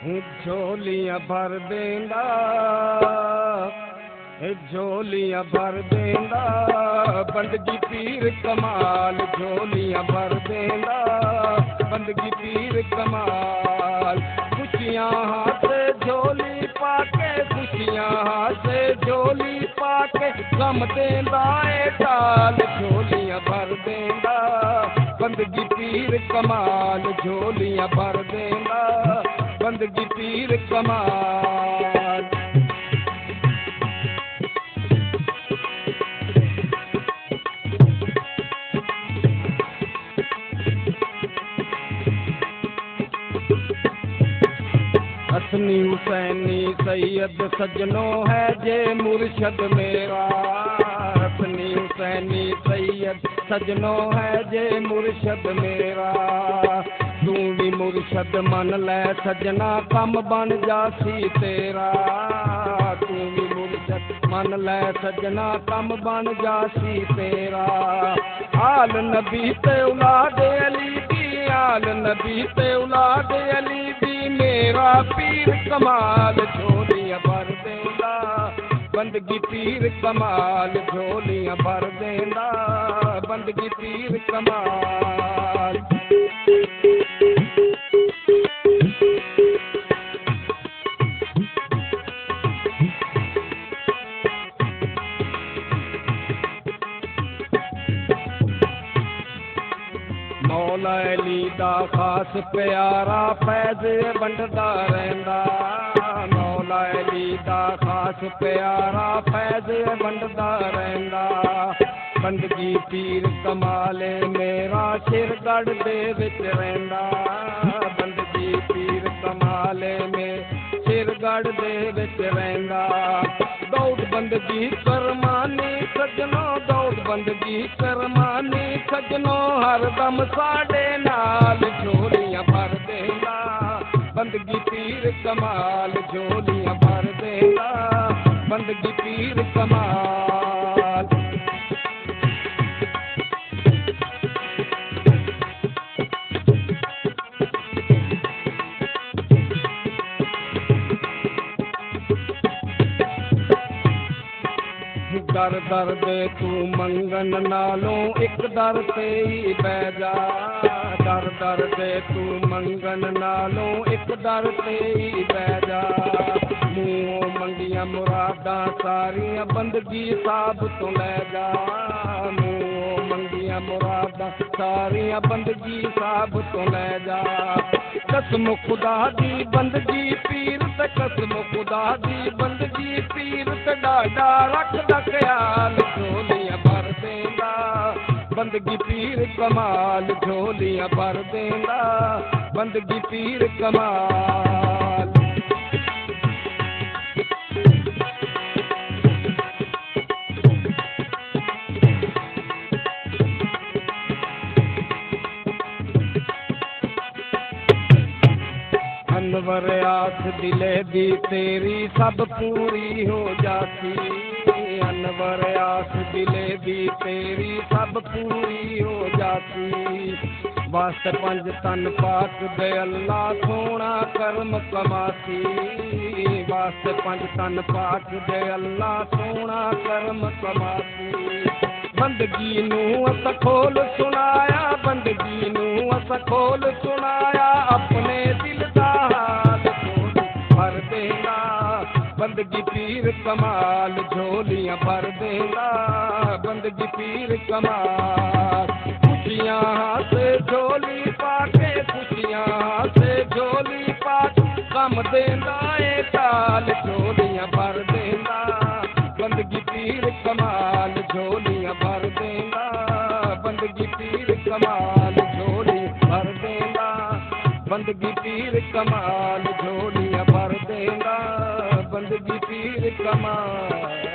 झोलियां भर देंदा, झोलियां भर देंदा, बंदगी पीर कमाल। झोलियां भर देंदा, बंदगी पीर कमाल। खुशियां हाथ झोली पाके, खुशियां हाथ झोली पाके, गम देंदा ए टाल। झोलियां भर देंदा, बंदगी पीर कमाल। झोलियां भर देंदा, बंदगी पीर कमाल। हसनी हुसैनी सैयद सजनों है जे मुर्शद मेरा। हसनी हुसैनी सैयद सजनों है जे मुर्शद मेरा। तू भी मुर्शद मन लै सजना, कम बन जासी तेरा। तू भी मुर्शद मन लै सजना, कम बन जासी तेरा। आल नबी ते औलाद अली दी, आल नबी ते औलाद अली दी, मेरा पीर कमाल। झोलियां भर देंदा, बंदगी पीर कमाल। झोलियां भर देंदा, बंदगी पीर कमाल। मौला अली दा खास प्यारा फैज़ वंडदा रहिंदा। मौला अली दा खास प्यारा फैज़ वंडदा रहिंदा। बंदगी पीर कमाल मेरा सिरगढ़ दे विच रहिंदा। बंदगी पीर कमाल में सिरगढ़ दे विच रहिंदा। दौड़ बंदगी करमानी सजनों, दौड़ बंदगी करमानी सजनों, हर दम साडे नाल। झोलियां भर देंदा, बंदगी पीर कमाल। झोलियां भर देंदा, बंदगी पीर कमाल। दर दर दे तू मंगन नालों एक दर ते ही बह जा। दर दर दे तू मंगन नालों एक दर ते ही बह जा। मूहों मंगियां मुरादां सारियां बंदगी साहब तो लै जा। मूहों मंगियां मुरादां सारियां बंदगी साहब तो लै जा। कसम खुदा दी बंदगी पीर ते, कसम खुदा दी बंदगी पीर ते, डाडा रखदा ख्याल। झोलियां भर देंदा, बंदगी पीर कमाल। झोलियां भर देंदा, बंदगी पीर कमाल। अनवर आस दिले दी तेरी सब पूरी हो जाती। अनवर आस दिले दी तेरी सब पूरी हो जाती। वास्ते पंज तन पाक दे अल्लाह सोना करम कमाती। वास्ते पंज तन पाक दे अल्लाह सोना करम कमाती। बंदगी नूं अस खोल सुनाया, बंदगी नूं अस खोल सुनाया, अपने दिल दा हाल। भर देंदा, बंदगी पीर कमाल। झोलियां भर देंदा, बंदगी पीर कमाल। खुशियां हाथ झोली पाके, खुशियां हाथ झोली पाके, कम देंदा ए टाल। झोलियां भर देंदा, बंदगी पीर कमाल। झोलियां भर देंदा, बंदगी पीर कमाल। झोली भर देंदा, बंदगी पीर कमाल। झोलियां भर देंदा, बंदगी पीर कमाल।